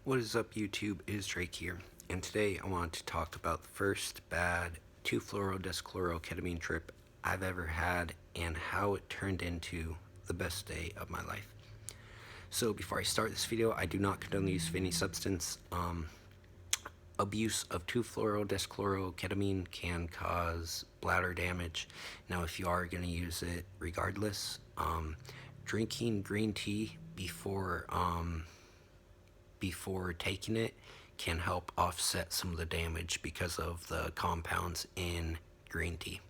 What is up, YouTube? It is Drake here, and today I want to talk about the first bad 2-fluoro-deschloroketamine trip I've ever had and how it turned into the best day of my life. So before I start this video, I do not condone the use of any substance. Abuse of 2-fluoro-deschloroketamine can cause bladder damage. Now, if you are going to use it regardless, drinking green tea before taking it can help offset some of the damage because of the compounds in green tea.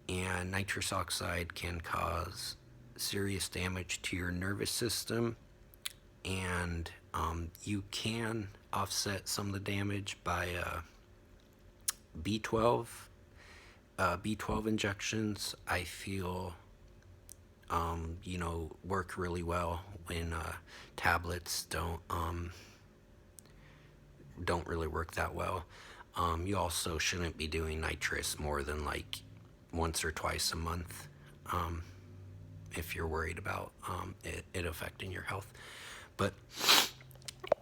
And nitrous oxide can cause serious damage to your nervous system, and you can offset some of the damage by B12 injections. I feel work really well when tablets don't really work that well. You also shouldn't be doing nitrous more than like once or twice a month if you're worried about it affecting your health. But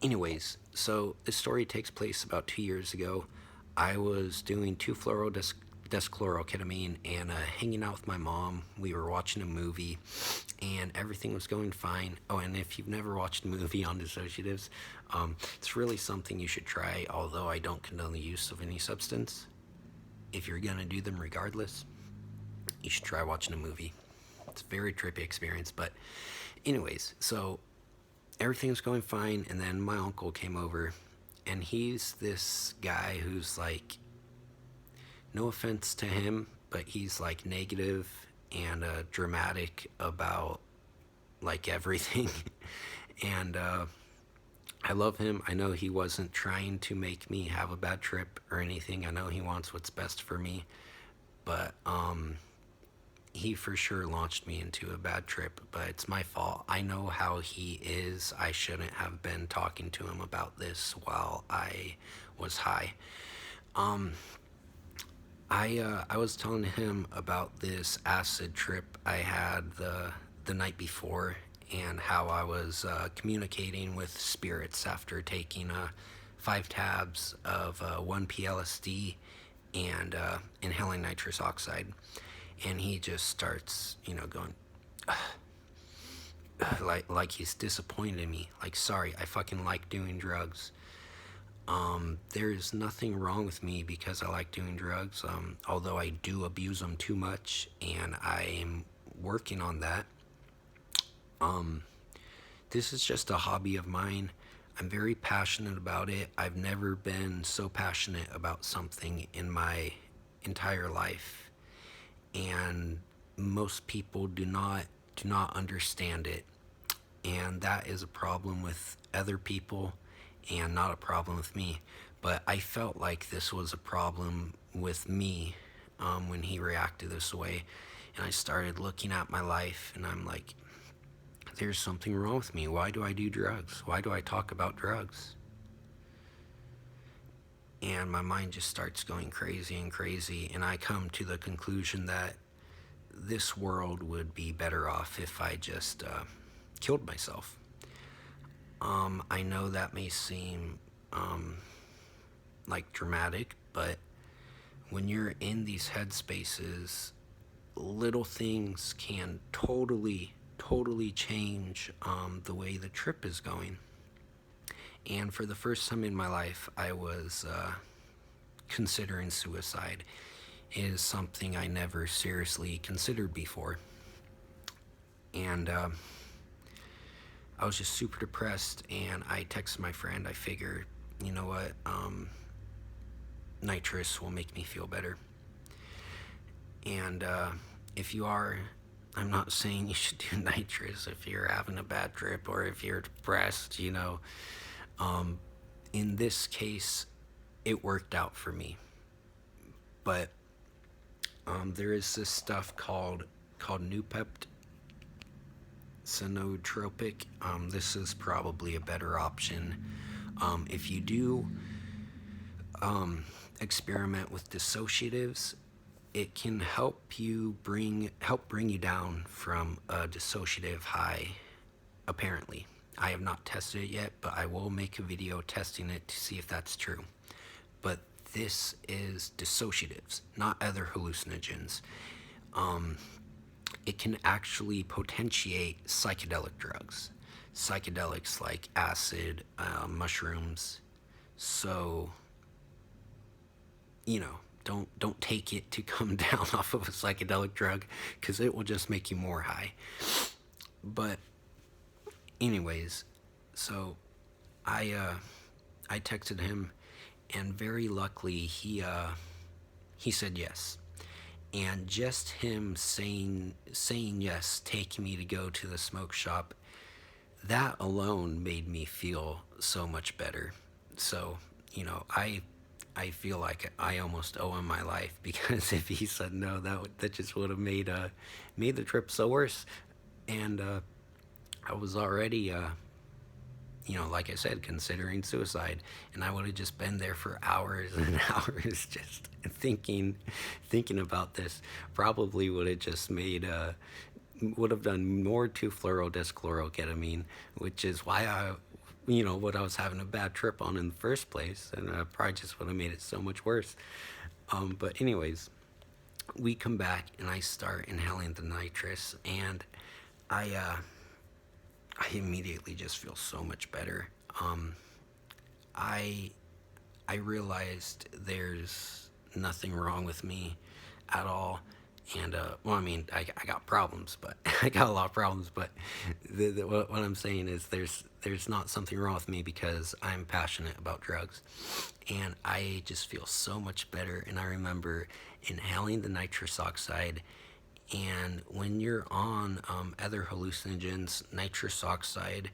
anyways, so this story takes place about 2 years ago. I was doing 2-fluoro-deschloroketamine and hanging out with my mom. We were watching a movie and everything was going fine. Oh, and if you've never watched a movie on dissociatives, it's really something you should try, although I don't condone the use of any substance. If you're gonna do them regardless, you should try watching a movie. It's a very trippy experience. But anyways, so everything was going fine, and then my uncle came over, and he's this guy who's like, no offense to him, but he's like negative and dramatic about like everything. And I love him. I know he wasn't trying to make me have a bad trip or anything. I know he wants what's best for me, but he for sure launched me into a bad trip, but it's my fault. I know how he is. I shouldn't have been talking to him about this while I was high. I was telling him about this acid trip I had the night before, and how I was communicating with spirits after taking 5 tabs of 1-PLSD and inhaling nitrous oxide. And he just starts, going, like he's disappointed in me. Like, sorry, I fucking like doing drugs. There's nothing wrong with me because I like doing drugs, although I do abuse them too much, and I am working on that. This is just a hobby of mine. I'm very passionate about it. I've never been so passionate about something in my entire life, and most people do not understand it, and that is a problem with other people and not a problem with me. But I felt like this was a problem with me when he reacted this way, and I started looking at my life, and I'm like, there's something wrong with me. Why do I do drugs? Why do I talk about drugs? And my mind just starts going crazy and crazy, and I come to the conclusion that this world would be better off if I just killed myself. I know that may seem like dramatic, but when you're in these headspaces, little things can totally change the way the trip is going. And for the first time in my life, I was considering suicide. It is something I never seriously considered before. And I was just super depressed, and I texted my friend. I figured, you know what, nitrous will make me feel better. And if you are, I'm not saying you should do nitrous if you're having a bad trip or if you're depressed, in this case, it worked out for me. But there is this stuff called Noopept Cenotropic. This is probably a better option. If you do experiment with dissociatives, it can help bring you down from a dissociative high, apparently. I have not tested it yet, but I will make a video testing it to see if that's true. But this is dissociatives, not other hallucinogens. It can actually potentiate psychedelic drugs, psychedelics like acid, mushrooms. So, don't take it to come down off of a psychedelic drug, because it will just make you more high. But anyways, so I texted him, and very luckily he said yes. And just him saying yes, taking me to go to the smoke shop, that alone made me feel so much better. So, I feel like I almost owe him my life, because if he said no, that just would have made the trip so worse. And I was already like I said, considering suicide, and I would have just been there for hours and hours just thinking about this. Probably would have just would have done more to fluorodischloroketamine, which is why what I was having a bad trip on in the first place, and I probably just would have made it so much worse. But anyways, we come back and I start inhaling the nitrous, and I immediately just feel so much better. I I realized there's nothing wrong with me at all. And well, I mean, I got problems, but I got a lot of problems. But what I'm saying is, there's not something wrong with me, because I'm passionate about drugs, and I just feel so much better. And I remember inhaling the nitrous oxide, and when you're on other hallucinogens, nitrous oxide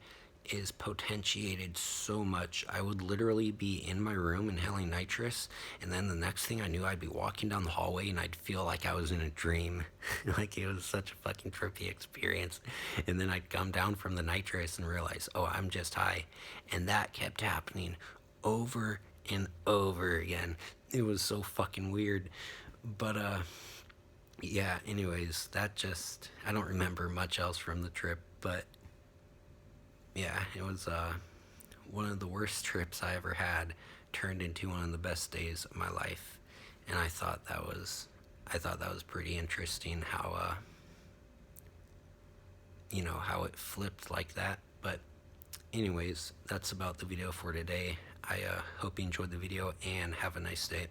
is potentiated so much. I would literally be in my room inhaling nitrous, and then the next thing I knew, I'd be walking down the hallway and I'd feel like I was in a dream. Like, it was such a fucking trippy experience. And then I'd come down from the nitrous and realize, oh, I'm just high. And that kept happening over and over again. It was so fucking weird. But yeah, anyways, I don't remember much else from the trip, but yeah, it was one of the worst trips I ever had turned into one of the best days of my life. And I thought that was pretty interesting how how it flipped like that. But anyways, that's about the video for today. I hope you enjoyed the video, and have a nice day.